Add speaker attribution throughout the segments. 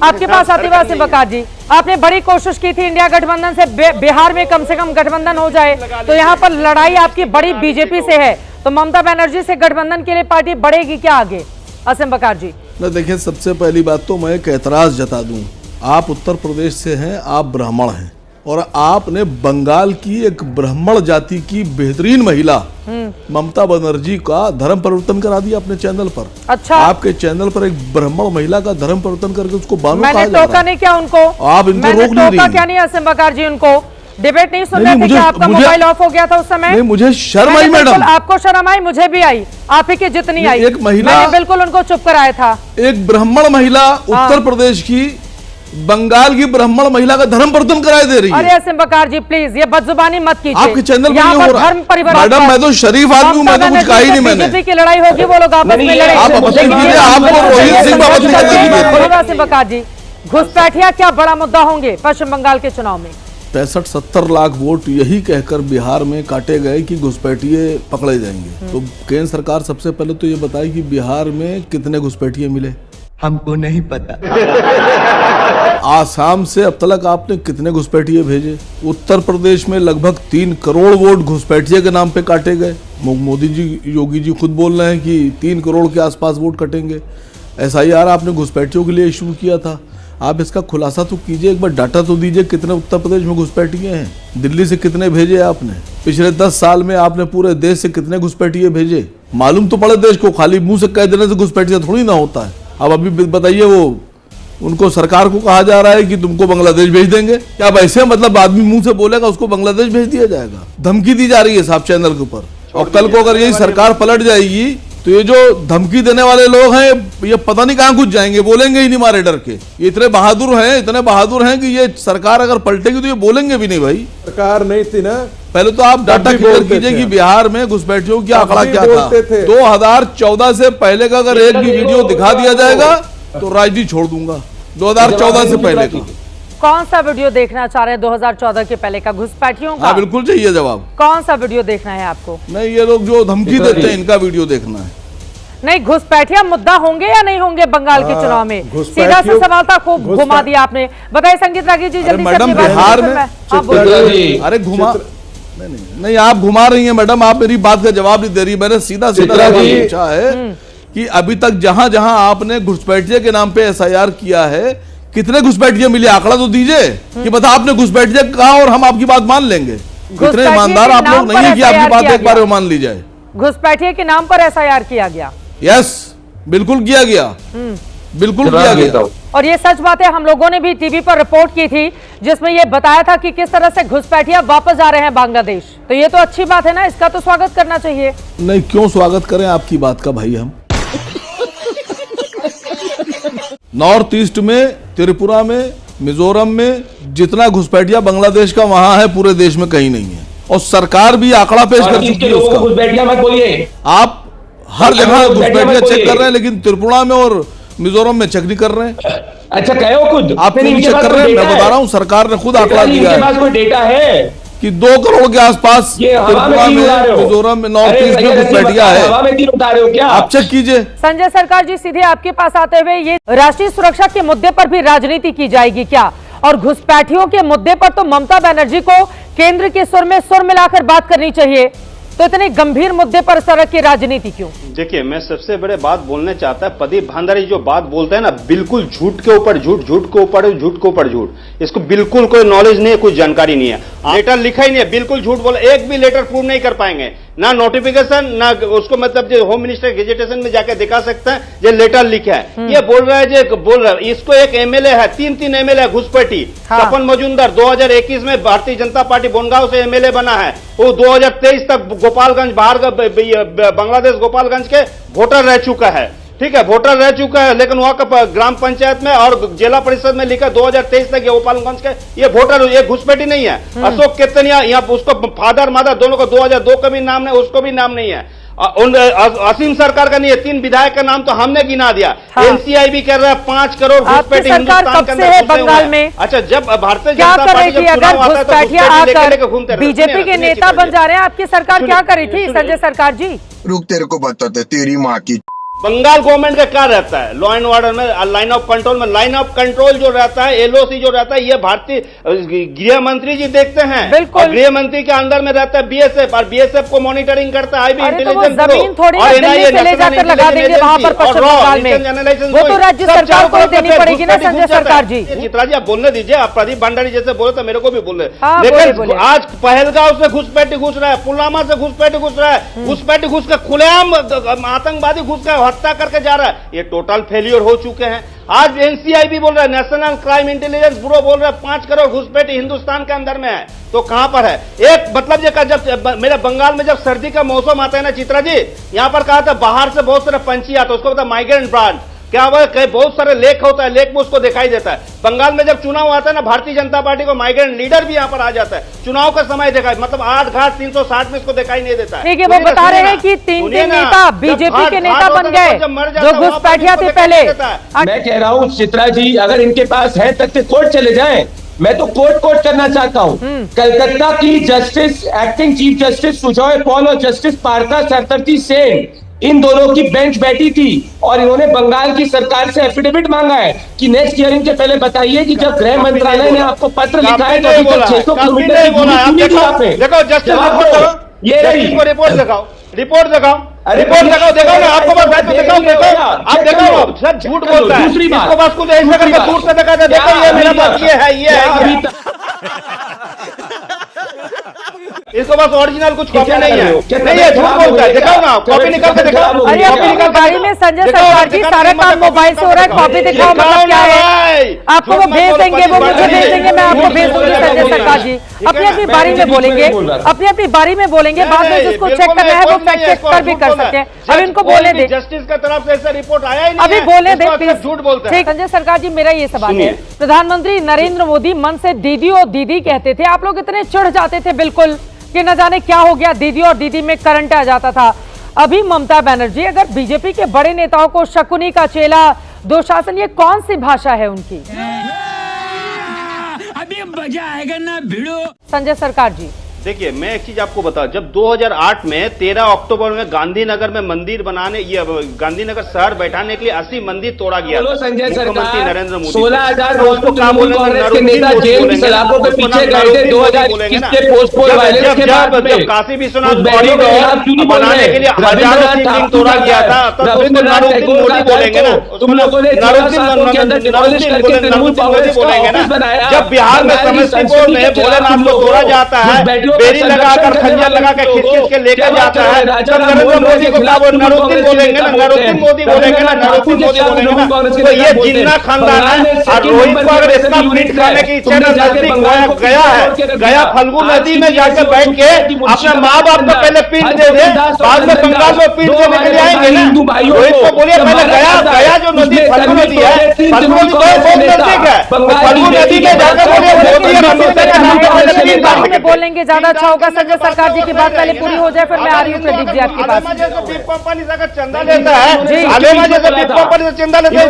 Speaker 1: आपके पास आतिवा सिंह बकार जी, आपने बड़ी कोशिश की थी इंडिया गठबंधन से बिहार में कम से कम गठबंधन हो जाए, तो यहाँ पर लड़ाई आपकी बड़ी बीजेपी से है, तो ममता बनर्जी से गठबंधन के लिए पार्टी बढ़ेगी क्या आगे? असीम बकार जी,
Speaker 2: देखिए, सबसे पहली बात तो मैं एक एतराज जता दूं, आप उत्तर प्रदेश से हैं, आप ब्राह्मण हैं और आपने बंगाल की एक ब्राह्मण जाति की बेहतरीन महिला ममता बनर्जी का धर्म परिवर्तन करा दिया अपने चैनल पर।
Speaker 1: अच्छा,
Speaker 2: आपके चैनल पर एक ब्राह्मण महिला का धर्म परिवर्तन करके उसको बानो कहा जा रहा है।
Speaker 1: मैंने टोका नहीं क्या उनको?
Speaker 2: आप इनको रोक नहीं रही।
Speaker 1: क्या नहीं असीम बकार जी, उनको डिबेट नहीं सुन रहे थे क्या? आपका मोबाइल ऑफ हो गया था उस समय?
Speaker 2: नहीं, मुझे शर्म आई मैडम।
Speaker 1: आपको शर्म आई, मुझे भी आई, आप ही की जितनी आई।
Speaker 2: एक महिला,
Speaker 1: मैंने बिल्कुल उनको चुप कराया था।
Speaker 2: एक ब्राह्मण महिला उत्तर प्रदेश की बंगाल की ब्राह्मण महिला का धर्म परिवर्तन कराए दे रही है।
Speaker 1: अरे असीम बकार जी प्लीज, ये बदजुबानी मत कीजिए।
Speaker 2: आपके चैनल पर हो रहा है मैडम, मैं तो शरीफ आदमी हूँ, मैं तो कुछ कहा ही नहीं मैंने।
Speaker 1: बीजेपी की लड़ाई होगी, वो लोग आपस में लड़ेंगे।
Speaker 2: आप अपनी कीजिए, आपको रोहित सिंह बाबत
Speaker 1: असीम बकार जी, घुसपैठिया क्या बड़ा मुद्दा होंगे पश्चिम बंगाल के चुनाव में?
Speaker 2: 65-70 लाख वोट यही कहकर बिहार में काटे गए कि घुसपैठिए पकड़े जाएंगे। तो केंद्र सरकार सबसे पहले तो ये बताए कि बिहार में कितने घुसपैठिए मिले?
Speaker 3: हमको नहीं पता।
Speaker 2: आसाम से अब तक आपने कितने घुसपैठिए भेजे? उत्तर प्रदेश में लगभग 3 करोड़ वोट घुसपैठिए के नाम पे काटे गए। मोदी जी, योगी जी खुद बोल रहे हैं कि 3 करोड़ के आसपास वोट कटेंगे। SIR आपने घुसपैठियों के लिए शुरू किया था, आप इसका खुलासा तो कीजिए, एक बार डाटा तो दीजिए कितने उत्तर प्रदेश में घुसपैठिए हैं? दिल्ली से कितने भेजे आपने? पिछले 10 साल में आपने पूरे देश से कितने घुसपैठिए भेजे? मालूम तो पड़े देश को, खाली मुंह से कह देने से घुसपैठिया थोड़ी ना होता है। अब अभी बताइए, वो उनको सरकार को कहा जा रहा है कि तुमको बांग्लादेश भेज देंगे। क्या वैसे मतलब आदमी मुंह से बोलेगा उसको बांग्लादेश भेज दिया जाएगा? धमकी दी जा रही है साहब चैनल के ऊपर। और कल को अगर यही सरकार पलट जाएगी तो ये जो धमकी देने वाले लोग हैं ये पता नहीं कहां घुस जाएंगे, बोलेंगे ही नहीं मारे डर के। ये इतने बहादुर हैं कि ये सरकार अगर पलटेगी तो ये बोलेंगे भी नहीं। भाई
Speaker 4: सरकार नहीं थी ना,
Speaker 2: पहले तो आप डाटा क्लियर कीजिए कि बिहार में घुसपैठियों की आंकड़ा क्या था। 2014 से पहले का अगर एक भी वीडियो दिखा दिया जाएगा तो राजनीति छोड़ दूंगा। 2014 से पहले का
Speaker 1: कौन सा वीडियो देखना चाह रहे हैं? 2014 के पहले का घुसपैठियों का?
Speaker 2: बिल्कुल चाहिए जवाब।
Speaker 1: कौन सा वीडियो देखना है आपको?
Speaker 2: नहीं, ये लोग जो धमकी देते हैं इनका वीडियो देखना है।
Speaker 1: नहीं, घुसपैठिया मुद्दा होंगे या नहीं होंगे बंगाल के चुनाव में? सीधा सा सवाल था, खूब घुमा दिया आपने। बताइए संगीत रागी जी, जल्दी
Speaker 2: मैडम बिहार में अरे घुमा नहीं, आप घुमा रही हैं मैडम, आप मेरी बात का जवाब नहीं दे रही। मैंने सीधा पूछा है कि अभी तक जहां जहां आपने घुसपैठिए के नाम पे SIR किया है, कितने घुसपैठिए मिले? आंकड़ा तो दीजिए कि बता आपने घुसपैठिए कहा और हम आपकी बात मान लेंगे। कितने ईमानदार आप लोग नहीं है कि आपकी बात एक बार मान ली जाए।
Speaker 1: घुसपैठिए के नाम पर SIR किया गया?
Speaker 2: यस, बिल्कुल किया गया, बिल्कुल किया गया।
Speaker 1: और ये सच बात है, हम लोगों ने भी टीवी पर रिपोर्ट की थी जिसमें ये बताया था कि किस तरह से घुसपैठिया वापस जा रहे हैं बांग्लादेश। तो ये तो अच्छी बात है ना, इसका तो स्वागत करना चाहिए।
Speaker 2: नहीं, क्यों स्वागत करें आपकी बात का भाई? हम नॉर्थ ईस्ट में, त्रिपुरा में, मिजोरम में जितना घुसपैठिया बांग्लादेश का वहां है पूरे देश में कहीं नहीं है। और सरकार भी आंकड़ा पेश कर चुकी है उसका।
Speaker 3: घुसपैठिया मत बोलिए।
Speaker 2: आप हर जगह घुसपैठिया चेक कर रहे हैं, लेकिन त्रिपुरा में और मिजोरम में चेक नहीं कर रहे हैं।
Speaker 3: अच्छा, कहो खुद
Speaker 2: आप क्यों चेक कर रहे हैं? मैं बता रहा हूँ, सरकार ने खुद आंकड़ा दिया है
Speaker 3: कोई डेटा है
Speaker 2: कि 2 करोड़ के आसपास त्रिपुरा में, मिजोरम में, नॉर्थ ईस्ट में घुसपैठिया है।
Speaker 3: उठा रहे हो क्या?
Speaker 2: आप चेक कीजिए।
Speaker 1: संजय सरकार जी, सीधे आपके पास आते हुए, ये राष्ट्रीय सुरक्षा के मुद्दे पर भी राजनीति की जाएगी क्या? और घुसपैठियों के मुद्दे पर तो ममता बनर्जी को केंद्र के सुर में सुर मिलाकर बात करनी चाहिए, तो इतने गंभीर मुद्दे पर सड़क की राजनीति क्यों?
Speaker 5: देखिए, मैं सबसे बड़े बात बोलना चाहता है, प्रदीप भांडारी जो बात बोलते हैं ना, बिल्कुल झूठ के ऊपर झूठ, झूठ के ऊपर झूठ के ऊपर झूठ। इसको बिल्कुल कोई नॉलेज नहीं है, कोई जानकारी नहीं है, लेटर लिखा ही नहीं है, बिल्कुल झूठ बोला। एक भी लेटर प्रूव नहीं कर पाएंगे, ना नोटिफिकेशन, ना उसको मतलब जो होम मिनिस्टर गेजेटेशन में जाकर दिखा सकते हैं ये लेटर लिखा है। ये बोल रहा है, जो बोल रहा है, इसको एक MLA है, 3 MLA है घुसपैठी। तपन मजूमदार 2021 में भारतीय जनता पार्टी बोनगांव से MLA बना है। वो 2023 तक गोपालगंज, बांग्लादेश गोपालगंज के वोटर रह चुका है। ठीक है, वोटर रह चुका है, लेकिन वहां का ग्राम पंचायत में और जिला परिषद में लिखा 2023 तक ये गोपालगंज के ये वोटर, ये घुसपैठी नहीं है। अशोक केतनिया, यहाँ उसको फादर मदर दोनों को 2002 का भी नाम नहीं, उसको भी नाम नहीं है। असीम सरकार का नहीं है, 3 विधायक का नाम तो हमने गिना दिया। NCI भी कह रहा है 5 करोड़ घुसपैठी हिंदुस्तान के अंदर
Speaker 1: बंगाल में।
Speaker 5: अच्छा, जब भारतीय
Speaker 1: क्या
Speaker 5: जनता
Speaker 1: कर रही
Speaker 5: पार्टी
Speaker 1: थी? अगर घुसपैठिया आकर
Speaker 5: घूमते
Speaker 1: बीजेपी के नेता बन जा रहे हैं, आपकी सरकार क्या कर रही थी? संजय सरकार जी,
Speaker 6: रुक, तेरे को बताते तेरी माँ की
Speaker 5: बंगाल गवर्नमेंट का क्या रहता है लॉ एंड ऑर्डर में, लाइन ऑफ कंट्रोल में? लाइन ऑफ कंट्रोल जो रहता है, एलओसी जो रहता है, ये भारतीय गृह मंत्री जी देखते हैं।
Speaker 1: बिल्कुल।
Speaker 5: और गृह मंत्री के अंदर में रहता है बीएसएफ, और बीएसएफ को मॉनिटरिंग करता है आईबी इंटेलिजेंस
Speaker 1: जमीन थोड़ी ना दिल्ली से ले जाकर लगा देंगे वहां पर पश्चिम बंगाल में, वो तो राज्य सरकार को देनी पड़ेगी ना संजय सरकार जी।
Speaker 5: चित्रा जी आप बोलने दीजिए, आप प्रदीप भंडारी जैसे बोले तो मेरे को भी बोल रहे,
Speaker 1: हाँ,
Speaker 5: लेकिन आज पहलगांव से घुसपैठी घुस रहा है, पुलवामा से घुसपैठी घुस रहा है, घुसपैठी घुस कर खुलेआम आतंकवादी घुस कर हत्या करके जा रहा है। ये टोटल फेलियर हो चुके हैं। आज एनसीआईबी बोल रहा है, नेशनल क्राइम इंटेलिजेंस ब्यूरो बोल रहा है 5 करोड़ घुसपैठी हिंदुस्तान के अंदर में है, तो कहां पर है? एक मतलब ये जब मेरे बंगाल में जब सर्दी का मौसम आता है ना चित्रा जी, यहां पर कहा था बाहर से बहुत सारे पंछी आते हैं, उसको बोलता माइग्रेंट ब्रांड, क्या हुआ कहीं बहुत सारे लेक होता है, लेक में उसको दिखाई देता है। बंगाल में जब चुनाव आता है ना, भारतीय जनता पार्टी को माइग्रेंट लीडर भी यहां पर आ जाता है, चुनाव का समय देखा है, मतलब 8 घाट 360 में इसको दिखाई नहीं देता है।
Speaker 1: ठीक है, वो बता रहे हैं कि 3 नेता बीजेपी के नेता बन गए जो घुसपैठिया थे पहले।
Speaker 4: मैं कह रहा हूँ चित्रा जी, अगर इनके पास है तथ्य कोर्ट चले जाएं। मैं तो कोर्ट करना चाहता हूँ। कलकत्ता की justice, acting chief justice Sujoy Paul और जस्टिस पार्था चटर्जी सेन, इन दोनों की बेंच बैठी थी और इन्होंने बंगाल की सरकार से एफिडेविट मांगा है कि नेक्स्ट हियरिंग के पहले बताइए कि जब गृह मंत्रालय ने आपको पत्र लिखा है तो अभी तक 600 किलोमीटर की दूरी क्यों नहीं दी आपने?
Speaker 5: देखो जस्टिस ये रिपोर्ट दिखाओ, रिपोर्ट दिखाओ, रिपोर्ट दिखाओ ना, आपको बस दिखाओ, आप देखो सर झूठ बोलता है। दूसरी बात, बस कुछ ऐसा करके दूर से दिखा दे, देखो ये मेरा बात, ये है, ये है, इसको बस ओरिजिनल कुछ कॉपी नहीं है, नहीं है, झूठ बोलता है। दिखाओ ना, कॉपी निकाल के दिखाओ।
Speaker 1: अरे अपनी गाड़ी में संजय सरकार जी सारा काम मोबाइल से हो रहा है, कॉपी दिखाओ मतलब क्या है? आपको वो भेज देंगे, वो मुझे भेज देंगे, मैं आपको भेज दूंगी संजय सरकार जी। अपनी अपनी बारी में बोलेंगे, अपनी अपनी बारी में बोलेंगे, बाद में जिसको चेक करना है वो फैक्ट चेक कर भी कर सकते हैं। अब इनको बोलने दे,
Speaker 5: जस्टिस की तरफ से ऐसा रिपोर्ट आया ही नहीं,
Speaker 1: अभी बोलने दे प्लीज।
Speaker 5: झूठ बोलते हैं।
Speaker 1: संजय सरकार जी, मेरा ये सवाल है, प्रधानमंत्री नरेंद्र मोदी मन से दीदी और दीदी कहते थे, आप लोग इतने चिढ़ जाते थे बिल्कुल कि न जाने क्या हो गया, दीदी और दीदी में करंट आ जाता था। अभी ममता बनर्जी अगर बीजेपी के बड़े नेताओं को शकुनी का चेला, दुशासन, ये कौन सी भाषा है उनकी?
Speaker 6: अभी मजा आएगा ना भिड़ो।
Speaker 1: संजय सरकार जी
Speaker 5: देखिए, मैं एक चीज आपको बता, जब 2008 में 13 अक्टूबर में गांधीनगर में मंदिर बनाने, ये गांधीनगर शहर बैठाने के लिए 80 मंदिर तोड़ा गया था।
Speaker 4: संजय
Speaker 5: मुख्यमंत्री नरेंद्र मोदी
Speaker 4: 16,000 कांग्रेस के नेता जेल की सलाखों के पीछे गए थे 2021 के पोस्टपोल वायलेंस के बाद में।
Speaker 5: काशी विश्वनाथ बॉडी को बनाने के लिए हजारों शिवलिंग तोड़ा गया था, तब
Speaker 4: रविंद्रनाथ टैगोर मोदी बोलेंगे ना, तुम लोगों ने
Speaker 5: बोलेंगे ना। जब बिहार में समस्तीपुर में भोलेनाथ को तोड़ा जाता है, बेरी लगाकर खंजर लगा के खींच के लेकर जाता है, तब नरेंद्र मोदी को नरुद्दीन बोलेंगे ना, नरुद्दीन मोदी बोलेंगे ना, नरुद्दीन मोदी बोलेंगे ना। तो ये जिन्ना खानदान है। और रोहित को अगर इसका पीठ खाने की इच्छा नजदीक गया है, गया फल्गु नदी में जाकर बैठ के अपने माँ बाप को पहले पीठ दे दे, बाद में बंगाल में पीठ देने के लिए आएंगे ना। रोहित को बोलिए पहले गया जो नदी फल्गु नदी है, फल्गु नदी बहुत नजदीक है, फल्गु नदी में जाकर बोलिए मोदी और अमित शाह का नाम पहले पीठ डाल के
Speaker 1: बोलेंगे, ज्यादा अच्छा होगा। संजय सरकार जी की बात पहले पूरी हो जाए, फिर मैं आ रही हूँ प्रदीप जी आपके पास।
Speaker 5: कंपनी से अगर चंदा लेता है, आलेमा जैसे बिग कंपनी से चंदा लेता है,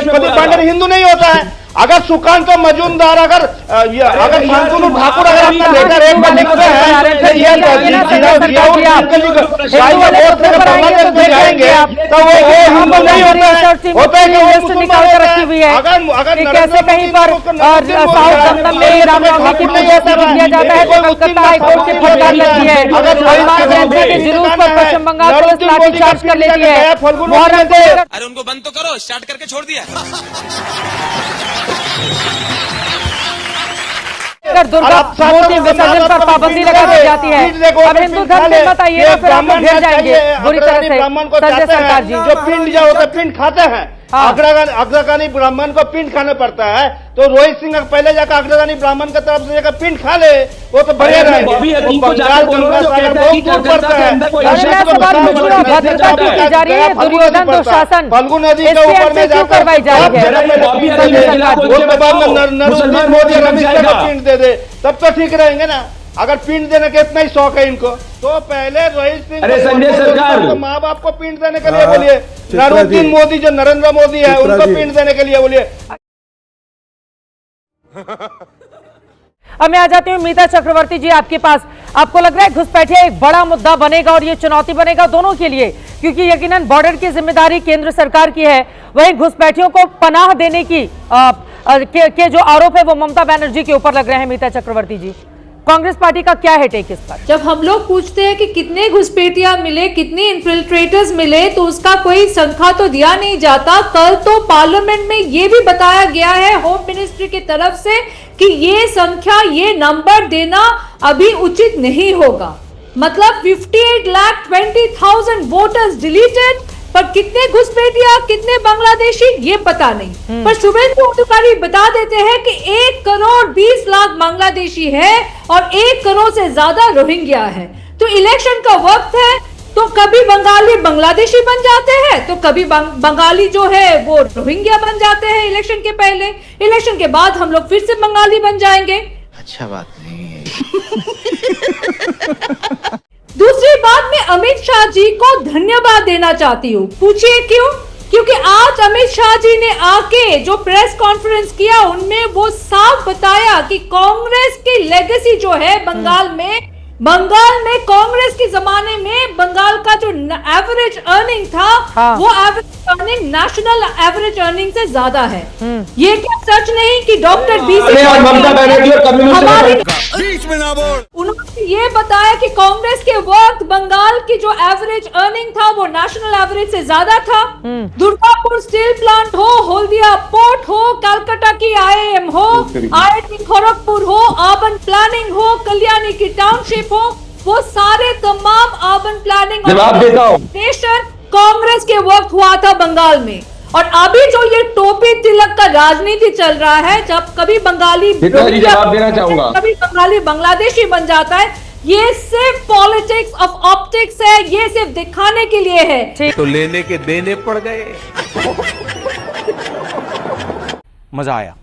Speaker 5: प्रदीप भंडारी हिंदू नहीं होता है। अगर सुकांत मजूमदार, अगर शांतनु ठाकुर अगर अपना लेकर एक बार लिखते हैं तो वो हिंदू नहीं होता है, होता है कि
Speaker 1: निकाल कर रखी हुई है। कैसे कहीं पर साउथ दमदम में रामनवमी की पूजा से रोक दिया जाता है, तो कलकत्ता हाईकोर्ट की फटकार लगती है। हनुमान जयंती के जुलूस पर पश्चिम बंगाल पुलिस लाठीचार्ज कर लेती है।
Speaker 6: अरे उनको बंद तो करो, स्टार्ट करके छोड़ दिया।
Speaker 1: अगर दुर्गा मूर्ति विसर्जन पर पाबंदी लगा दी जाती है, अब हिंदू धर्म में बताइए ना, फिर हम लोग घेर जाएंगे बुरी तरह से। संजय सरकार जी,
Speaker 5: जो पिंड जो होता है पिंड खाते हैं, अग्रगामी ब्राह्मण को पिंड खाना पड़ता है, तो रोहित सिंह पहले जाकर अग्रगामी ब्राह्मण की तरफ से जाकर पिंड खा ले, वो तो बढ़िया रहेंगे।
Speaker 1: भद्रता क्यों की जा रही है? दुर्योधन दुशासन
Speaker 5: फल्गु नदी के ऊपर में
Speaker 1: क्यों करवाई जा रही है?
Speaker 5: नरेंद्र मोदी और अमित शाह को पिंड दे दे, तब तो ठीक रहेंगे ना। अगर पिंड देने का इतना ही शौक है इनको, तो पहले रोहित सिंह,
Speaker 4: अरे संजय सरकार,
Speaker 5: माँ बाप को पिंड देने के लिए बोलिए, नरुद्दीन मोदी जो नरेंद्र मोदी है उनको पिंड देने के लिए बोलिए।
Speaker 1: अब मैं आ जाती हूँ मीता चक्रवर्ती जी आपके पास। आपको लग रहा है घुसपैठिया एक बड़ा मुद्दा बनेगा और ये चुनौती बनेगा दोनों के लिए, क्योंकि यकीनन बॉर्डर की जिम्मेदारी केंद्र सरकार की है, वहीं घुसपैठियों को पनाह देने की के जो आरोप है वो ममता बनर्जी के ऊपर लग रहे हैं। मीता चक्रवर्ती जी, कांग्रेस पार्टी का क्या है टेक इस पर?
Speaker 7: जब हम लोग पूछते हैं कि कितने घुसपैठिया मिले, कितने इन्फिल्ट्रेटर्स मिले, तो उसका कोई संख्या तो दिया नहीं जाता। कल तो पार्लियामेंट में ये भी बताया गया है होम मिनिस्ट्री की तरफ से कि ये संख्या, ये नंबर देना अभी उचित नहीं होगा। मतलब 58,20,000 वोटर्स डिलीटेड, पर कितने घुसपैठिया, कितने बांग्लादेशी, ये पता नहीं। पर शुभेंदु अधिकारी बता देते हैं कि 1,20,00,000 बांग्लादेशी है और 1 करोड़ से ज्यादा रोहिंग्या है। तो इलेक्शन का वक्त है, तो कभी बंगाली बांग्लादेशी बन जाते हैं, तो कभी बंगाली जो है वो रोहिंग्या बन जाते हैं इलेक्शन के पहले। इलेक्शन के बाद हम लोग फिर से बंगाली बन जाएंगे।
Speaker 6: अच्छा बात नहीं है।
Speaker 7: दूसरी बात, मैं अमित शाह जी को धन्यवाद देना चाहती हूँ। पूछिए क्यों? क्योंकि आज अमित शाह जी ने आके जो प्रेस कॉन्फ्रेंस किया, उनमें वो साफ बताया कि कांग्रेस की लेगेसी जो है बंगाल में कांग्रेस के जमाने में बंगाल का जो एवरेज अर्निंग था, वो average earning national average earning से ज्यादा है। ये क्या सच नहीं कि डॉक्टर
Speaker 4: ममता बनर्जी और कम्युनिस्ट
Speaker 7: उन्होंने ये बताया कि कांग्रेस के वक्त बंगाल की जो एवरेज अर्निंग था वो नेशनल एवरेज से ज्यादा था। दुर्गापुर स्टील प्लांट हो, हल्दिया पोर्ट हो, कलकत्ता की IIM हो, IIT खड़गपुर हो, अर्बन प्लानिंग हो, कल्याणी की टाउनशिप हो, वो सारे तमाम अर्बन प्लानिंग
Speaker 4: जवाब देता हूं,
Speaker 7: कांग्रेस के वक्त हुआ था बंगाल में। और अभी जो ये टोपी तिलक का राजनीति चल रहा है, जब कभी बंगाली
Speaker 4: जवाब देना चाहूंगा,
Speaker 7: कभी बंगाली बांग्लादेशी बन जाता है, ये सिर्फ पॉलिटिक्स ऑफ ऑप्टिक्स है, ये सिर्फ दिखाने के लिए है।
Speaker 6: तो लेने के देने पड़ गए। मजा आया।